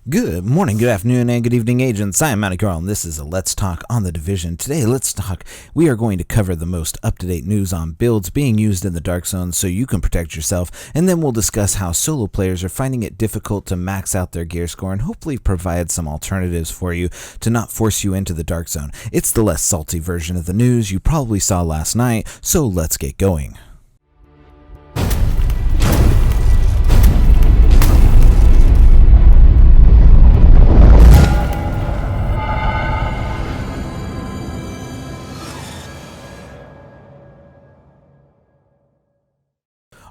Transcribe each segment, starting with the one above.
Good morning, good afternoon, and good evening, agents. I am Matty Carl, and this is a Let's Talk on the Division. Today, Let's Talk, we are going to cover the most up-to-date news on builds being used in the Darkzone so you can protect yourself, and then we'll discuss how solo players are finding it difficult to max out their gear score and hopefully provide some alternatives for you to not force you into the Darkzone. It's the less salty version of the news you probably saw last night, so let's get going.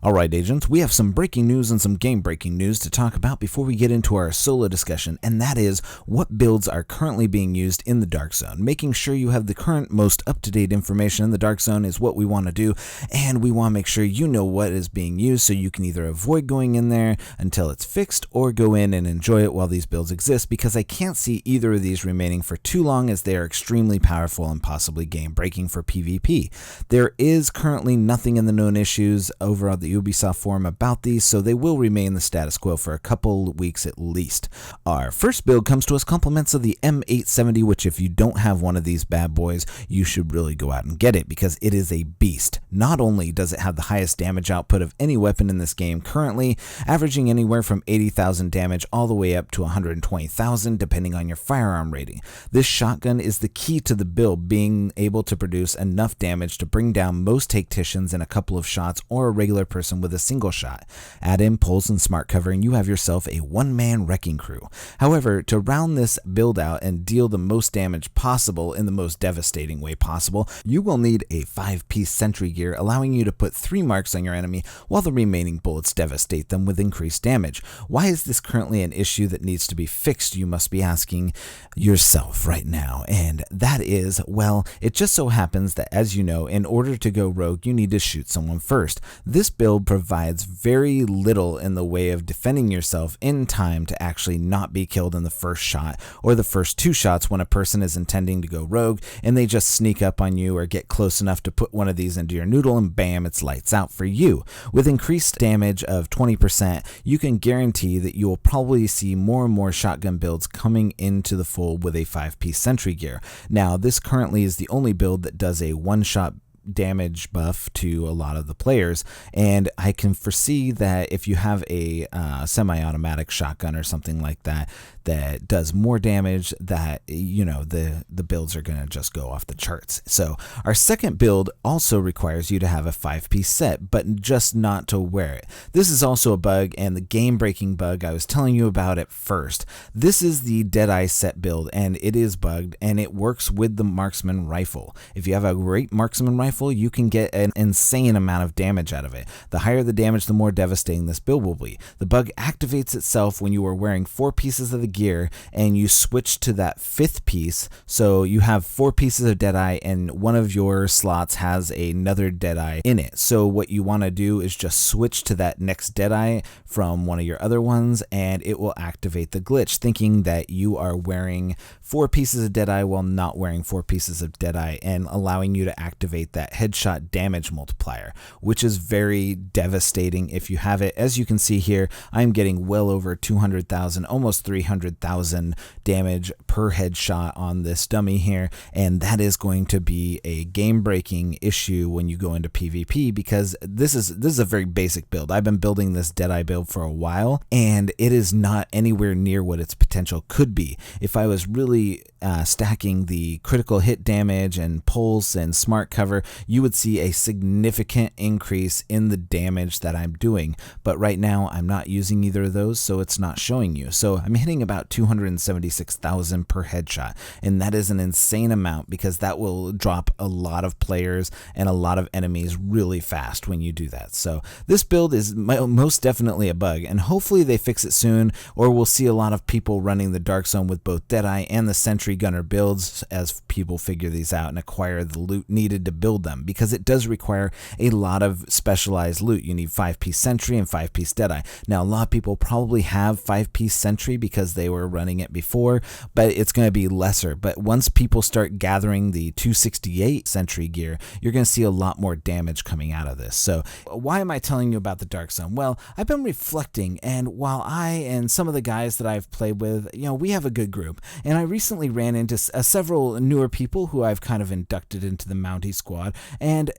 Alright, agents, we have some breaking news and some game-breaking news to talk about before we get into our solo discussion, and that is what builds are currently being used in the Darkzone. Making sure you have the current, most up-to-date information in the Darkzone is what we want to do, and we want to make sure you know what is being used so you can either avoid going in there until it's fixed or go in and enjoy it while these builds exist, because I can't see either of these remaining for too long as they are extremely powerful and possibly game-breaking for PvP. There is currently nothing in the known issues over on the Ubisoft forum about these, so they will remain the status quo for a couple weeks at least. Our first build comes to us compliments of the M870, which if you don't have one of these bad boys, you should really go out and get it because it is a beast. Not only does it have the highest damage output of any weapon in this game currently, averaging anywhere from 80,000 damage all the way up to 120,000 depending on your firearm rating. This shotgun is the key to the build, being able to produce enough damage to bring down most tacticians in a couple of shots or a regular person with a single shot. Add in pulse and smart cover and you have yourself a one-man wrecking crew. However, to round this build out and deal the most damage possible in the most devastating way possible, you will need a 5-piece sentry gear, allowing you to put 3 marks on your enemy while the remaining bullets devastate them with increased damage. Why is this currently an issue that needs to be fixed, you must be asking yourself right now, and that is, well, it just so happens that, as you know, in order to go rogue you need to shoot someone first. This build provides very little in the way of defending yourself in time to actually not be killed in the first shot or the first 2 shots when a person is intending to go rogue and they just sneak up on you or get close enough to put one of these into your noodle and bam, it's lights out for you. With increased damage of 20%, you can guarantee that you will probably see more and more shotgun builds coming into the fold with a 5-piece sentry gear. Now, this currently is the only build that does a one-shot damage buff to a lot of the players, and I can foresee that if you have a semi-automatic shotgun or something like that that does more damage, that the builds are going to just go off the charts. So our second build also requires you to have a 5-piece set, but just not to wear it. This is also a bug, and the game-breaking bug I was telling you about at first. This is the Deadeye set build, and it is bugged, and it works with the marksman rifle. If you have a great marksman rifle, you can get an insane amount of damage out of it. The higher the damage, the more devastating this build will be. The bug activates itself when you are wearing 4 pieces of the gear and you switch to that 5th piece, so you have 4 pieces of Deadeye and one of your slots has another Deadeye in it. So what you want to do is just switch to that next Deadeye from one of your other ones and it will activate the glitch, thinking that you are wearing 4 pieces of Deadeye while not wearing 4 pieces of Deadeye, and allowing you to activate that headshot damage multiplier, which is very devastating if you have it. As you can see here, I'm getting well over 200,000, almost 300,000 damage per headshot on this dummy here, and that is going to be a game-breaking issue when you go into PvP, because this is a very basic build. I've been building this Deadeye build for a while, and it is not anywhere near what its potential could be. If I was really stacking the critical hit damage and pulse and smart cover, you would see a significant increase in the damage that I'm doing. But right now I'm not using either of those, so it's not showing you. So I'm hitting about 276,000 per headshot, and that is an insane amount because that will drop a lot of players and a lot of enemies really fast when you do that. So this build is most definitely a bug, and hopefully they fix it soon, or we'll see a lot of people running the Darkzone with both Deadeye and the Sentry Gunner builds as people figure these out and acquire the loot needed to build them, because it does require a lot of specialized loot. You need 5-piece sentry and 5-piece deadeye. Now, a lot of people probably have 5-piece sentry because they were running it before, but it's going to be lesser. But once people start gathering the 268 sentry gear, you're going to see a lot more damage coming out of this. So why am I telling you about the Darkzone? Well, I've been reflecting, and while I and some of the guys that I've played with, we have a good group, and I recently ran into several newer people who I've kind of inducted into the Mountie squad, and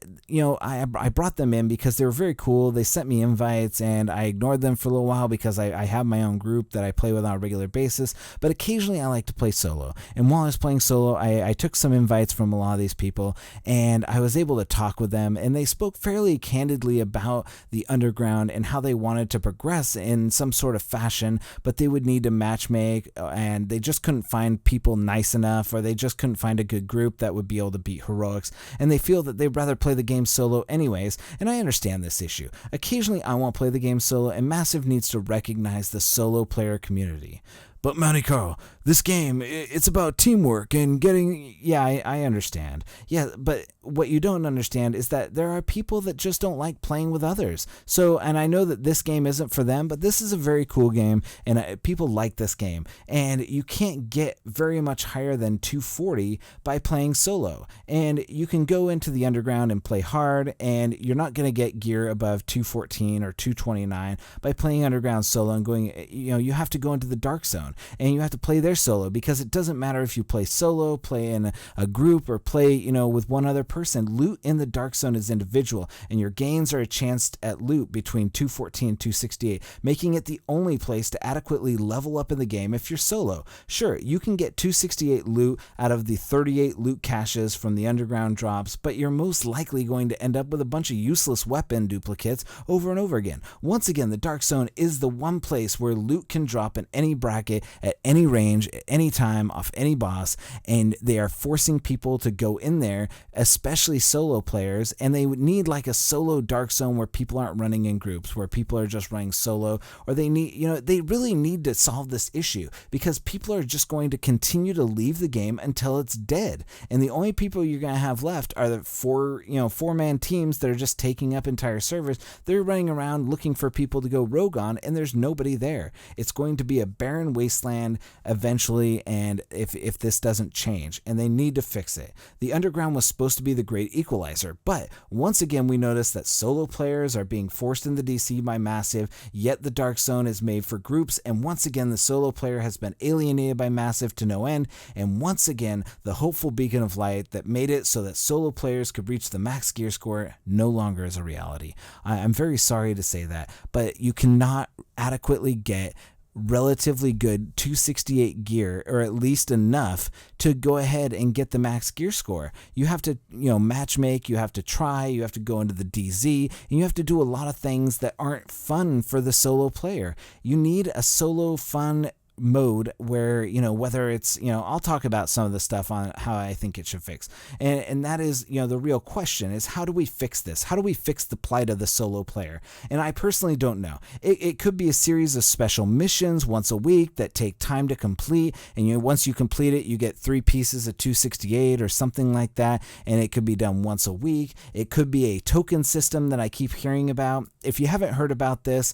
I brought them in because they were very cool. They sent me invites, and I ignored them for a little while because I have my own group that I play with on a regular basis, but occasionally I like to play solo. And while I was playing solo, I took some invites from a lot of these people, and I was able to talk with them, and they spoke fairly candidly about the underground and how they wanted to progress in some sort of fashion, but they would need to matchmake, and they just couldn't find people nice enough, or they just couldn't find a good group that would be able to beat heroics, and they feel that they'd rather play the game solo anyways. And I understand this issue. Occasionally I want to play the game solo, and Massive needs to recognize the solo player community. But Manny Carl, this game, it's about teamwork and getting... Yeah, I understand. Yeah, but what you don't understand is that there are people that just don't like playing with others. So, and I know that this game isn't for them, but this is a very cool game, and people like this game. And you can't get very much higher than 240 by playing solo. And you can go into the underground and play hard, and you're not going to get gear above 214 or 229 by playing underground solo and going... you have to go into the Darkzone, and you have to play their solo, because it doesn't matter if you play solo, play in a group, or play with one other person. Loot in the Darkzone is individual, and your gains are a chance at loot between 214 and 268, making it the only place to adequately level up in the game if you're solo. Sure, you can get 268 loot out of the 38 loot caches from the underground drops, but you're most likely going to end up with a bunch of useless weapon duplicates over and over again. Once again, the Darkzone is the one place where loot can drop in any bracket, at any range, at any time, off any boss, and they are forcing people to go in there, especially solo players, and they would need like a solo Darkzone where people aren't running in groups, where people are just running solo, or they need, they really need to solve this issue, because people are just going to continue to leave the game until it's dead, and the only people you're going to have left are the four-man teams that are just taking up entire servers. They're running around looking for people to go rogue on, and there's nobody there. It's going to be a barren wasteland eventually, and if this doesn't change, and they need to fix it. The underground was supposed to be the great equalizer, but once again we notice that solo players are being forced into DC by Massive, yet the Darkzone is made for groups, and once again the solo player has been alienated by Massive to no end, and once again the hopeful beacon of light that made it so that solo players could reach the max gear score no longer is a reality. I'm very sorry to say that, but you cannot adequately get relatively good 268 gear, or at least enough to go ahead and get the max gear score. You have to matchmake, you have to try, you have to go into the DZ, and you have to do a lot of things that aren't fun for the solo player. You need a solo fun mode where, whether it's, I'll talk about some of the stuff on how I think it should fix. And that is, the real question is, how do we fix this? How do we fix the plight of the solo player? And I personally don't know. It could be a series of special missions once a week that take time to complete. And once you complete it, you get 3 pieces of 268 or something like that. And it could be done once a week. It could be a token system that I keep hearing about. If you haven't heard about this,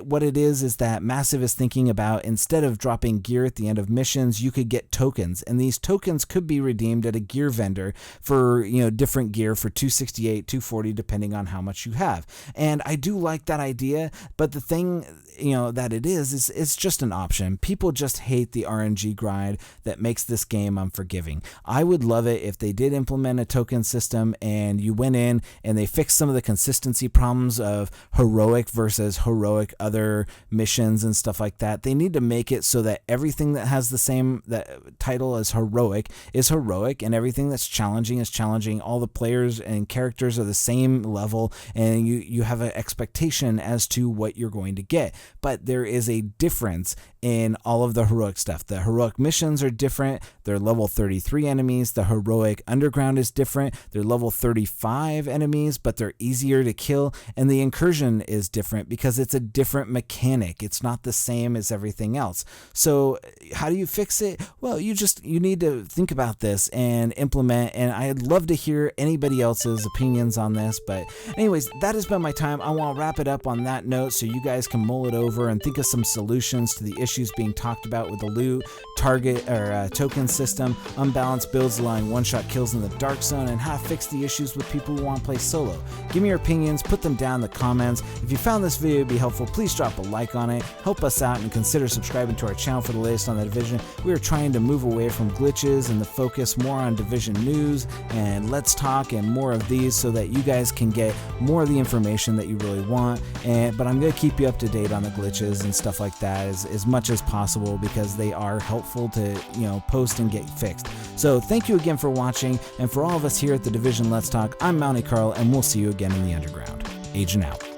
what it is that Massive is thinking about, instead of dropping gear at the end of missions, you could get tokens, and these tokens could be redeemed at a gear vendor for different gear for 268, 240, depending on how much you have. And I do like that idea, but the thing that it is it's just an option. People just hate the RNG grind that makes this game unforgiving. I would love it if they did implement a token system and you went in and they fixed some of the consistency problems of heroic versus heroic other missions and stuff like that. They need to make it so that everything that has the same title as heroic is heroic, and everything that's challenging is challenging. All the players and characters are the same level, and you have an expectation as to what you're going to get. But there is a difference in all of the heroic stuff. The heroic missions are different. They're level 33 enemies. The heroic underground is different. They're level 35 enemies, but they're easier to kill. And the incursion is different because it's a different mechanic. It's not the same as everything else. balance. So how do you fix it? Well, you need to think about this and implement, and I'd love to hear anybody else's opinions on this. But anyways, that has been my time. I want to wrap it up on that note so you guys can mull it over and think of some solutions to the issues being talked about with the loot, target or token system, unbalanced builds allowing one-shot kills in the Darkzone, and how to fix the issues with people who want to play solo. Give me your opinions, put them down in the comments. If you found this video to be helpful, please drop a like on it, help us out, and consider subscribing to our channel for the latest on the Division. We are trying to move away from glitches and the focus more on Division news and Let's Talk and more of these so that you guys can get more of the information that you really want. But I'm going to keep you up to date on the glitches and stuff like that as much as possible because they are helpful to post and get fixed. So thank you again for watching, and for all of us here at the Division Let's Talk, I'm Mounty Carl, and we'll see you again in the underground. Agent out.